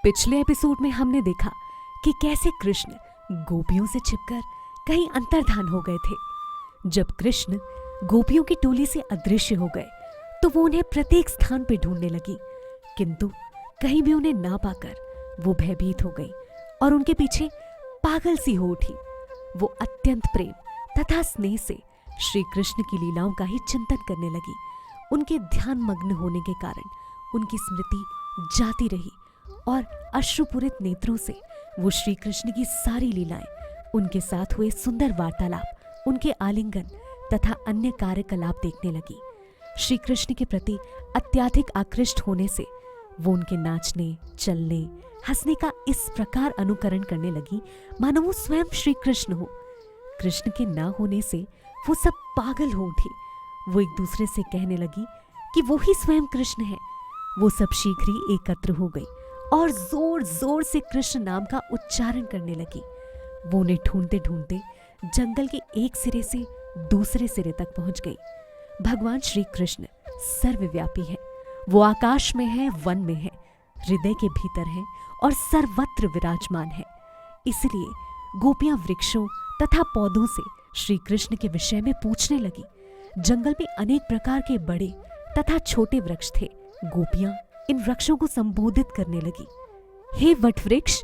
पिछले एपिसोड में हमने देखा कि कैसे कृष्ण गोपियों से छिपकर कहीं अंतर्धान हो गए थे। जब कृष्ण गोपियों की टोली से अदृश्य हो गए तो वो उन्हें प्रत्येक स्थान पर ढूंढने लगी, किंतु कहीं भी उन्हें ना पाकर वो भयभीत हो गई और उनके पीछे पागल सी हो उठी। वो अत्यंत प्रेम तथा स्नेह से श्री कृष्ण की लीलाओं का ही चिंतन करने लगी। उनके ध्यान मग्न होने के कारण उनकी स्मृति जाती रही और अश्रुपूरित नेत्रों से वो श्री कृष्ण की सारी लीलाएं, उनके साथ हुए सुंदर वार्तालाप, उनके आलिंगन तथा अन्य कार्यकलाप देखने लगी। श्री कृष्ण के प्रति अत्यधिक आकृष्ट होने से वो उनके नाचने, चलने, हंसने का इस प्रकार अनुकरण करने लगी मानो वो स्वयं श्री कृष्ण हो। कृष्ण के ना होने से वो सब पागल हो उठी। वो एक दूसरे से कहने लगी कि वो ही स्वयं कृष्ण है। वो सब शीघ्र ही एकत्र हो गई और जोर जोर से कृष्ण नाम का उच्चारण करने लगी। वो उन्हें ढूंढते ढूंढते जंगल के एक सिरे से दूसरे सिरे तक पहुंच गई। भगवान श्री कृष्ण सर्वव्यापी है। वो आकाश में है, वन में है, हृदय के भीतर है और सर्वत्र विराजमान है। इसलिए गोपियां वृक्षों तथा पौधों से श्री कृष्ण के विषय में पूछने लगी। जंगल में अनेक प्रकार के बड़े तथा छोटे वृक्ष थे। गोपियां इन वृक्षों को संबोधित करने लगी। हे वट वृक्ष,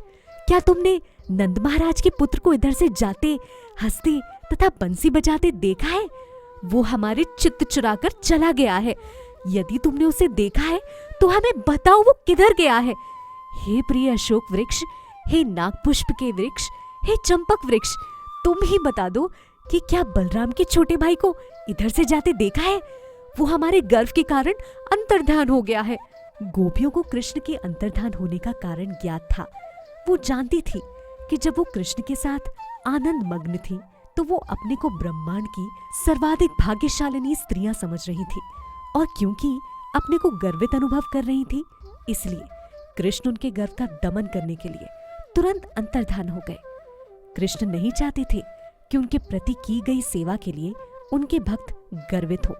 क्या तुमने नंद महाराज के पुत्र को इधर से जाते, हंसते तथा बंसी बजाते देखा है? वो हमारे चित्त चुराकर चला गया है। यदि तुमने उसे देखा है तो हमें बताओ वो किधर गया है। हे प्रिय अशोक वृक्ष, हे नागपुष्प के वृक्ष, हे चंपक वृक्ष, तुम ही बता दो कि क्या बलराम के छोटे भाई को इधर से जाते देखा है? वो हमारे गर्व के कारण अंतर्धान हो गया है। गोपियों को कृष्ण के अंतर्धान होने का कारण ज्ञात था। वो जानती थी कि जब वो कृष्ण के साथ आनंद मग्न थी तो वो अपने को ब्रह्मांड की सर्वाधिक भाग्यशालिनी स्त्रियां समझ रही थी, और क्योंकि अपने को गर्वित अनुभव कर रही थी, इसलिए कृष्ण उनके गर्व का दमन करने के लिए तुरंत अंतर्धान हो गए। कृष्ण नहीं चाहते थे कि उनके प्रति की गई सेवा के लिए उनके भक्त गर्वित हो।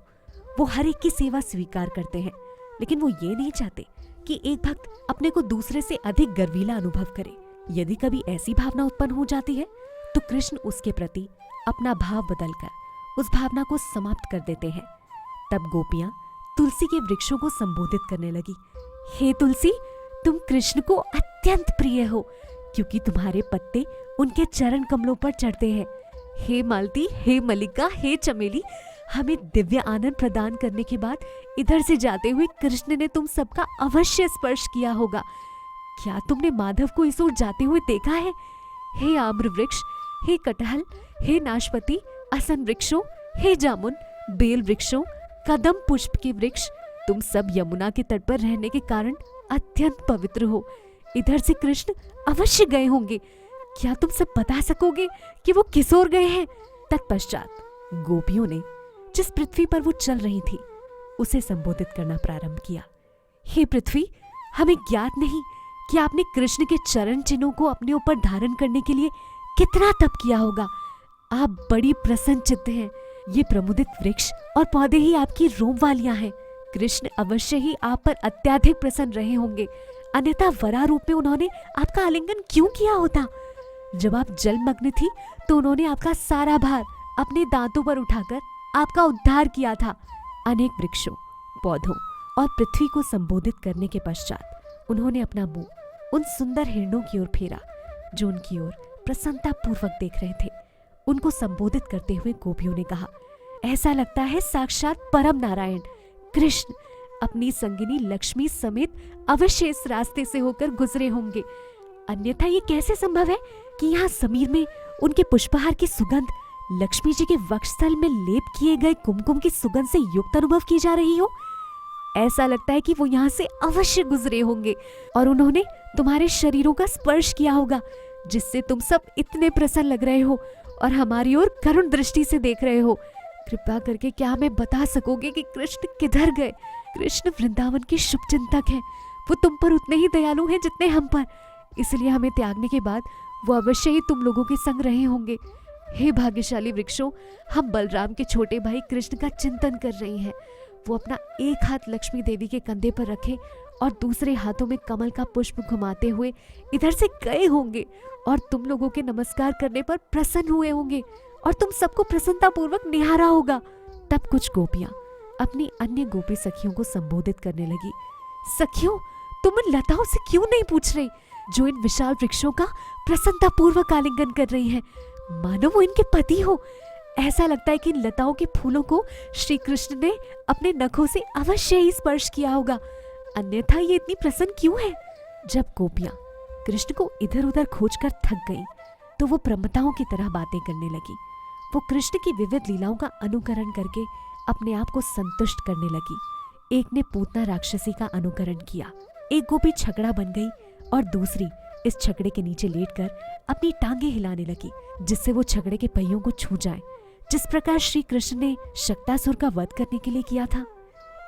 वो हर एक की सेवा स्वीकार करते हैं, लेकिन वो ये नहीं चाहते कि एक भक्त अपने को दूसरे से अधिक गर्वीला अनुभव करे। यदि कभी ऐसी भावना उत्पन्न हो जाती है तो कृष्ण उसके प्रति अपना भाव बदलकर उस भावना को समाप्त कर देते हैं। तब गोपियां तुलसी के वृक्षों को संबोधित करने लगी। हे तुलसी, तुम कृष्ण को अत्यंत प्रिय हो, क्योंकि तुम्हारे पत्ते उनके चरण कमलों पर चढ़ते हैं। हे मालती, हे मल्लिका, हे चमेली, हमें दिव्य आनंद प्रदान करने के बाद इधर से जाते हुए कृष्ण ने तुम सबका अवश्य स्पर्श किया होगा। क्या तुमने माधव को इस ओर जाते हुए देखा है? हे आम्र वृक्ष, हे कटहल, हे नाशपति, असन वृक्षों, हे जामुन, बेल वृक्षों, कदम पुष्प के वृक्ष, तुम सब यमुना के तट पर रहने के कारण अत्यंत पवित्र हो। इधर से कृष्ण अवश्य गए होंगे। क्या तुम सब बता सकोगे कि वो किस ओर गए हैं? तत्पश्चात गोपियों ने जिस पृथ्वी पर वो चल रही थी उसे संबोधित करना प्रारंभ किया। हे पृथ्वी, हमें ज्ञात नहीं कि आपने कृष्ण के चरण चिन्हों को अपने ऊपर धारण करने के लिए कितना तप किया होगा। आप बड़ी प्रसन्न चित्त हैं। ये प्रमुदित वृक्ष और पौधे ही आपकी रोमवालियां हैं। कृष्ण अवश्य ही आप पर अत्यधिक प्रसन्न रहे होंगे, अन्यथा वरा रूप में उन्होंने आपका आलिंगन क्यों किया होता? जब आप जलमग्न थी तो उन्होंने आपका सारा भार अपने दांतों पर उठाकर आपका उद्धार किया था। अनेक वृक्षों, पौधों और पृथ्वी को संबोधित करने के पश्चात उन्होंने अपना मुंह उन सुंदर हिरणों की ओर फेरा जो उनकी ओर प्रसन्नता पूर्वक देख रहे थे। उनको संबोधित करते हुए गोपियों ने कहा, ऐसा लगता है साक्षात परम नारायण कृष्ण अपनी संगिनी लक्ष्मी समेत अवश्य इस रास्ते से होकर गुजरे होंगे। अन्यथा ये कैसे संभव है कि यहाँ समीर में उनके पुष्पहार की सुगंध लक्ष्मी जी के वक्षस्थल में लेप किए गए कुमकुम की सुगंध से युक्त अनुभव की जा रही हो? ऐसा लगता है कि वो यहाँ से अवश्य गुजरे होंगे और उन्होंने तुम्हारे शरीरों का स्पर्श किया होगा, जिससे तुम सब इतने प्रसन्न लग रहे हो और हमारी ओर करुण दृष्टि से देख रहे हो। कृपा करके क्या हमें बता सकोगे कि कृष्ण किधर गए? कृष्ण वृंदावन के शुभचिंतक हैं। वो तुम पर उतने ही दयालु हैं जितने हम पर, इसलिए हमें त्यागने के बाद वो अवश्य ही तुम लोगों के संग रहे होंगे। हे भाग्यशाली वृक्षों, हम बलराम के छोटे भाई कृष्ण का चिंतन कर रही हैं। वो अपना एक हाथ लक्ष्मी देवी के कंधे पर रखे और दूसरे हाथों में कमल का पुष्प घुमाते हुए इधर से गए होंगे और तुम लोगों के नमस्कार करने पर प्रसन्न हुए होंगे और तुम सबको प्रसन्नता पूर्वक निहारा होगा। तब कुछ गोपियां अपनी अन्य गोपी सखियों को संबोधित करने लगी। सखियों, तुम इन लताओं से क्यों नहीं पूछ रही जो इन विशाल वृक्षों का प्रसन्नता पूर्वक आलिंगन कर रही हैं? मानो वो इनके पति हो। ऐसा लगता है कि इन लताओं के फूलों को श्री कृष्ण ने अपने नखों से अवश्य ही स्पर्श किया होगा, अन्यथा ये इतनी प्रसन्न क्यों है? जब गोपियां कृष्ण को इधर उधर खोजकर थक गईं, तो वो प्रमताओं की तरह बातें करने लगी। वो कृष्ण की विविध लीलाओं का अनुकरण करके अपने आप को संतुष्ट करने लगी। एक ने पूतना राक्षसी का अनुकरण किया, एक गोपी छकड़ा बन गई और दूसरी इस छकड़े के नीचे लेटकर अपनी टांगे हिलाने लगी, जिससे वो छकड़े के पहियों को छू जाए, जिस प्रकार श्री कृष्ण ने शक्तासुर का वध करने के लिए किया था।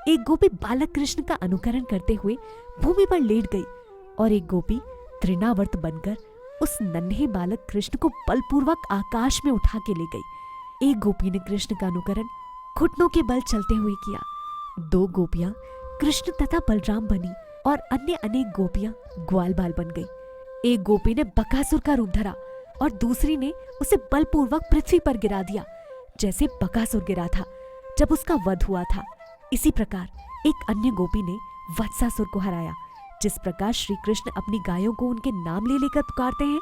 एक गोपी बालक कृष्ण का अनुकरण करते हुए भूमि पर लेट गई और एक गोपी तृणावर्त बनकर उस नन्हे बालक कृष्ण को बलपूर्वक आकाश में उठा के ले गई। एक गोपी ने कृष्ण का अनुकरण घुटनों के बल चलते हुए किया। दो गोपियां कृष्ण तथा बलराम बनी और अन्य अनेक गोपियां ग्वाल बाल बन गई। एक गोपी ने बकासुर का रूप धरा और दूसरी ने उसे बलपूर्वक पृथ्वी पर गिरा दिया, जैसे बकासुर गिरा था जब उसका वध हुआ था। इसी प्रकार एक अन्य गोपी ने वत्सासुर को हराया। जिस प्रकार श्री कृष्ण अपनी गायों को उनके नाम ले लेकर पुकारते हैं,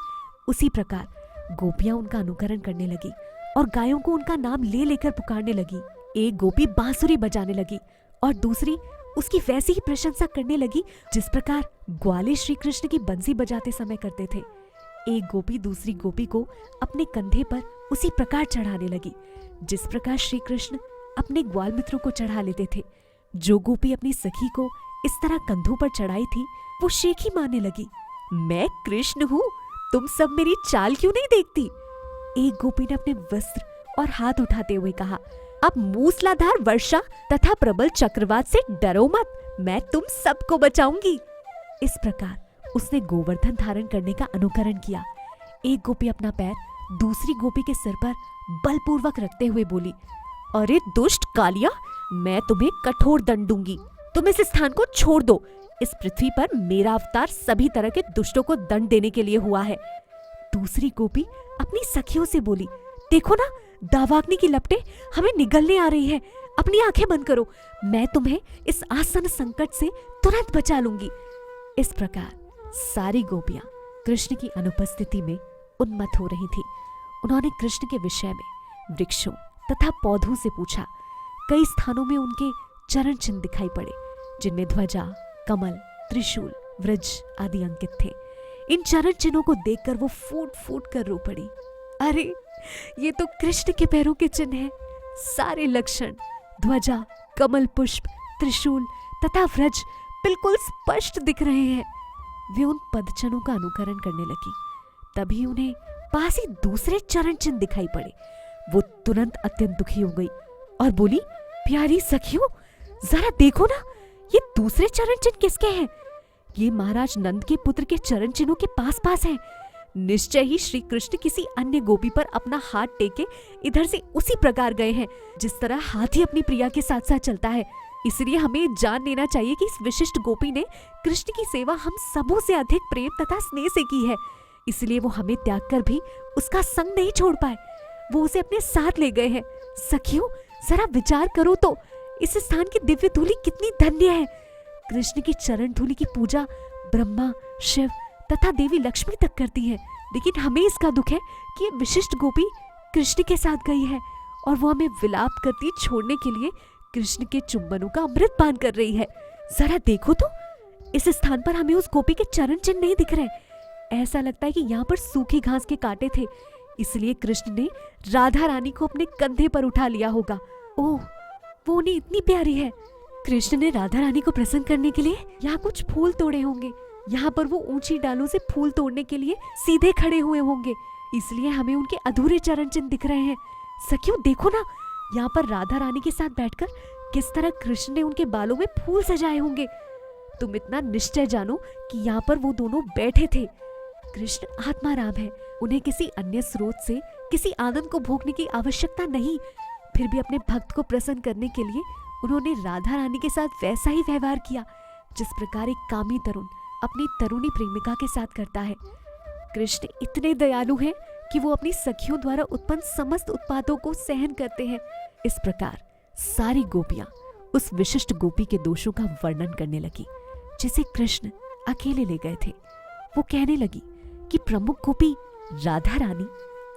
उसी प्रकार गोपियां उनका अनुकरण करने लगी और गायों को उनका नाम ले लेकर पुकारने लगी। एक गोपी बांसुरी बजाने लगी और दूसरी उसकी वैसी ही प्रशंसा करने लगी जिस प्रकार ग्वाले श्री कृष्ण की बंसी बजाते समय करते थे। एक गोपी दूसरी गोपी को अपने कंधे पर उसी प्रकार चढ़ाने लगी जिस प्रकार श्री कृष्ण अपने ग्वाल मित्रों को चढ़ा लेते थे। जो गोपी अपनी सखी को इस तरह कंधों पर चढ़ाई थी, वो शेखी मारने लगी। मैं कृष्ण हूँ, तुम सब मेरी चाल क्यों नहीं देखती? एक गोपी ने अपने वस्त्र और हाथ उठाते हुए कहा, अब मूसलाधार वर्षा तथा प्रबल चक्रवात से डरो मत, मैं तुम सबको बचाऊंगी। इस प्रकार उसने गोवर्धन धारण करने का अनुकरण किया। एक गोपी अपना पैर दूसरी गोपी के सिर पर बलपूर्वक रखते हुए बोली, अरे दुष्ट कालिया, मैं तुम्हें कठोर दंड दूंगी, तुम इस स्थान को छोड़ दो। इस पृथ्वी पर मेरा अवतार सभी तरह के दुष्टों को दंड देने के लिए हुआ है। दूसरी गोपी अपनी सखियों से बोली, देखो ना, दावाग्नि की लपटें हमें निगलने आ रही है, अपनी आंखें बंद करो, मैं तुम्हें इस आसन संकट से तुरंत बचा लूंगी। इस प्रकार सारी गोपियां कृष्ण की अनुपस्थिति में उन्मत्त हो रही थी। उन्होंने कृष्ण के विषय में वृक्षों तथा पौधों से पूछा। कई स्थानों में उनके चरण चिन्ह दिखाई पड़े, जिनमें ध्वजा, कमल, त्रिशूल, वृज आदि अंकित थे। इन चरण चिन्हों को देखकर वो फूट फूट कर रो पड़ी। अरे, ये तो कृष्ण के पैरों के चिन्ह हैं। सारे लक्षण, ध्वजा, कमल पुष्प, त्रिशूल तथा व्रज बिल्कुल स्पष्ट दिख रहे हैं। वे उन पदचिन्हों का अनुकरण करने लगी। तभी उन्हें पास ही दूसरे चरण चिन्ह दिखाई पड़े। वो तुरंत अत्यंत दुखी हो गई और बोली, प्यारी सखियों, जरा देखो ना, ये दूसरे चरण चिन्ह किसके हैं? ये महाराज नंद के पुत्र के चरण चिन्हों के पास पास हैं। निश्चय ही श्री कृष्ण किसी अन्य गोपी पर अपना हाथ टेके इधर से उसी प्रकार गए हैं जिस तरह हाथी अपनी प्रिया के साथ साथ चलता है। इसलिए हमें जान लेना चाहिए कि इस विशिष्ट गोपी ने कृष्ण की सेवा हम सबों से अधिक प्रेम तथा स्नेह से की है, इसलिए वो हमें त्याग कर भी उसका संग नहीं छोड़ पाए। वो उसे अपने साथ ले गए हैं। सखियों, जरा विचार करो तो, इस स्थान की दिव्य धूलि कितनी धन्य है। कृष्ण की चरण धूलि की पूजा ब्रह्मा, शिव तथा देवी लक्ष्मी तक करती है, लेकिन हमें इसका दुख है कि ये विशिष्ट गोपी कृष्ण के साथ गई है और वो हमें विलाप करती छोड़ने के लिए कृष्ण के चुंबनों का अमृत पान कर रही है। जरा देखो तो, इस स्थान पर हमें उस गोपी के चरण चिन्ह नहीं दिख रहे। ऐसा लगता है कि यहाँ पर सूखी घास के कांटे थे, इसलिए कृष्ण ने राधा रानी को अपने कंधे पर उठा लिया होगा। ओह, वो उन्हें इतनी प्यारी है। कृष्ण ने राधा रानी को प्रसन्न करने के लिए यहाँ कुछ फूल तोड़े होंगे। यहाँ पर वो ऊंची डालों से फूल तोड़ने के लिए सीधे खड़े हुए होंगे, इसलिए हमें उनके अधूरे चरण चिन्ह दिख रहे हैं। सखियों, देखो ना, यहाँ पर राधा रानी के साथ बैठकर किस तरह कृष्ण ने उनके बालों में फूल सजाए होंगे। तुम इतना निश्चय जानो कि यहाँ पर वो दोनों बैठे थे। कृष्ण आत्माराम है, उन्हें किसी अन्य स्रोत से किसी आनंद को भोगने की आवश्यकता नहीं। फिर भी अपने भक्त को प्रसन्न करने के लिए उन्होंने राधा रानी के साथ वैसा ही व्यवहार किया जिस प्रकार एक कामी तरुण अपनी तरुणी प्रेमिका के साथ करता है। कृष्ण इतने दयालु हैं कि वो अपनी सखियों द्वारा उत्पन्न समस्त उत्पातों को सहन करते हैं। इस प्रकार सारी गोपियां उस विशिष्ट गोपी के दोषों का वर्णन करने लगी जिसे कृष्ण अकेले ले गए थे। वो कहने लगी कि प्रमुख गोपी राधा रानी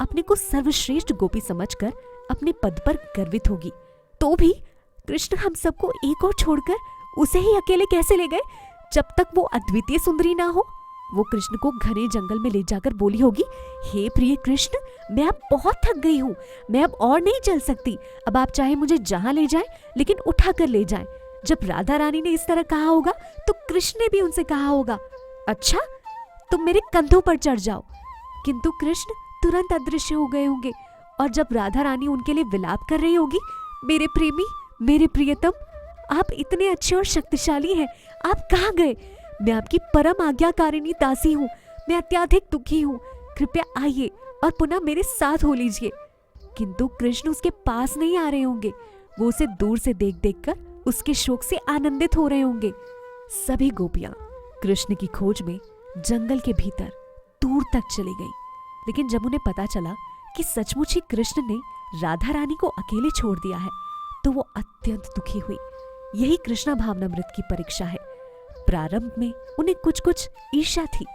अपने को सर्वश्रेष्ठ गोपी समझकर अपने पद पर गर्वित होगी, तो भी कृष्ण हम सबको एक और छोड़कर उसे ही अकेले कैसे ले गए जब तक वो अद्वितीय सुंदरी ना हो। वो कृष्ण को घने जंगल में ले जाकर बोली होगी, हे प्रिय कृष्ण, मैं अब बहुत थक गई हूँ, मैं अब और नहीं चल सकती, अब आप चाहे मुझे जहां ले जाएं लेकिन उठा कर ले जाएं। जब राधा रानी ने इस तरह कहा होगा तो कृष्ण ने भी उनसे कहा होगा, अच्छा तुम मेरे कंधों पर चढ़ जाओ। किंतु कृष्ण तुरंत अदृश्य हो गए होंगे और जब राधा रानी उनके लिए विलाप कर रही होगी, मेरे प्रेमी, मेरे प्रियतम, आप इतने अच्छे और शक्तिशाली हैं, आप कहाँ गए? मैं आपकी परम आज्ञाकारिणी दासी हूँ, मैं अत्यधिक दुखी हूँ, कृपया आइए और पुनः मेरे साथ हो लीजिए। किंतु कृष्ण उसके पास नहीं आ रहे होंगे, वो उसे दूर से देख देख कर उसके शोक से आनंदित हो रहे होंगे। सभी गोपियां कृष्ण की खोज में जंगल के भीतर दूर तक चली गई, लेकिन जब उन्हें पता चला कि सचमुच ही कृष्ण ने राधा रानी को अकेले छोड़ दिया है तो वो अत्यंत दुखी हुई। यही कृष्णा भावनामृत की परीक्षा है। प्रारंभ में उन्हें कुछ कुछ ईर्ष्या थी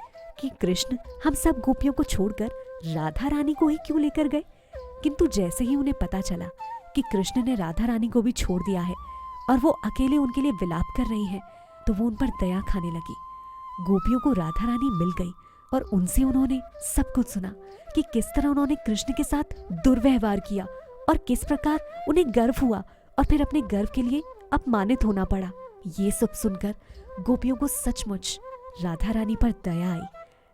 कि कृष्ण हम सब गोपियों को छोड़कर राधा रानी को ही क्यों लेकर गए, किंतु जैसे ही उन्हें पता चला कि कृष्ण ने राधा रानी को भी छोड़ दिया है और वो अकेले उनके लिए विलाप कर रही हैं, तो वो उन पर दया खाने लगी। गोपियों को राधा रानी मिल गई और उनसे उन्होंने सब कुछ सुना कि किस तरह उन्होंने कृष्ण के साथ दुर्व्यवहार किया और किस प्रकार उन्हें गर्व हुआ और फिर अपने गर्व के लिए अपमानित होना पड़ा। ये सब सुनकर गोपियों को सचमुच राधा रानी पर दया आई।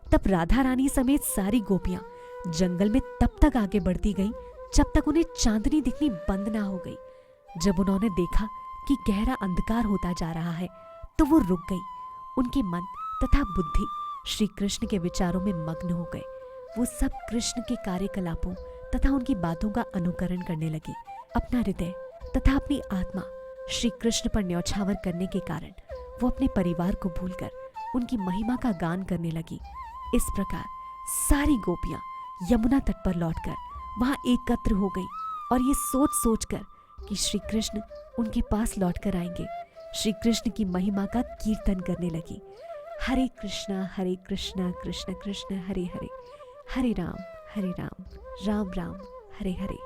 तब राधा रानी समेत सारी गोपियां जंगल में तब तक आगे बढ़ती गईं जब तक उन्हें चांदनी दिखनी बंद ना हो गई। जब उन्होंने देखा कि गहरा अंधकार होता जा रहा है तो वो रुक गई। उनके मन तथा बुद्धि श्री कृष्ण के विचारों में मग्न हो गए। वो सब कृष्ण के कार्यकलापों तथा उनकी बातों का अनुकरण करने लगी। अपना हृदय तथा अपनी आत्मा श्री कृष्ण पर न्यौछावर करने के कारण वो अपने परिवार को भूलकर उनकी महिमा का गान करने लगी। इस प्रकार सारी गोपियां यमुना तट पर लौटकर वहां एकत्र हो गई और ये सोच सोचकर कि श्री कृष्ण उनके पास लौटकर आएंगे, श्री कृष्ण की महिमा का कीर्तन करने लगी। हरे कृष्णा कृष्ण कृष्ण हरे हरे, हरे राम राम राम हरे हरे।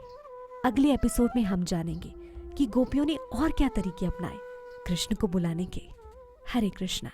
अगले एपिसोड में हम जानेंगे कि गोपियों ने और क्या तरीके अपनाए कृष्ण को बुलाने के। हरे कृष्णा।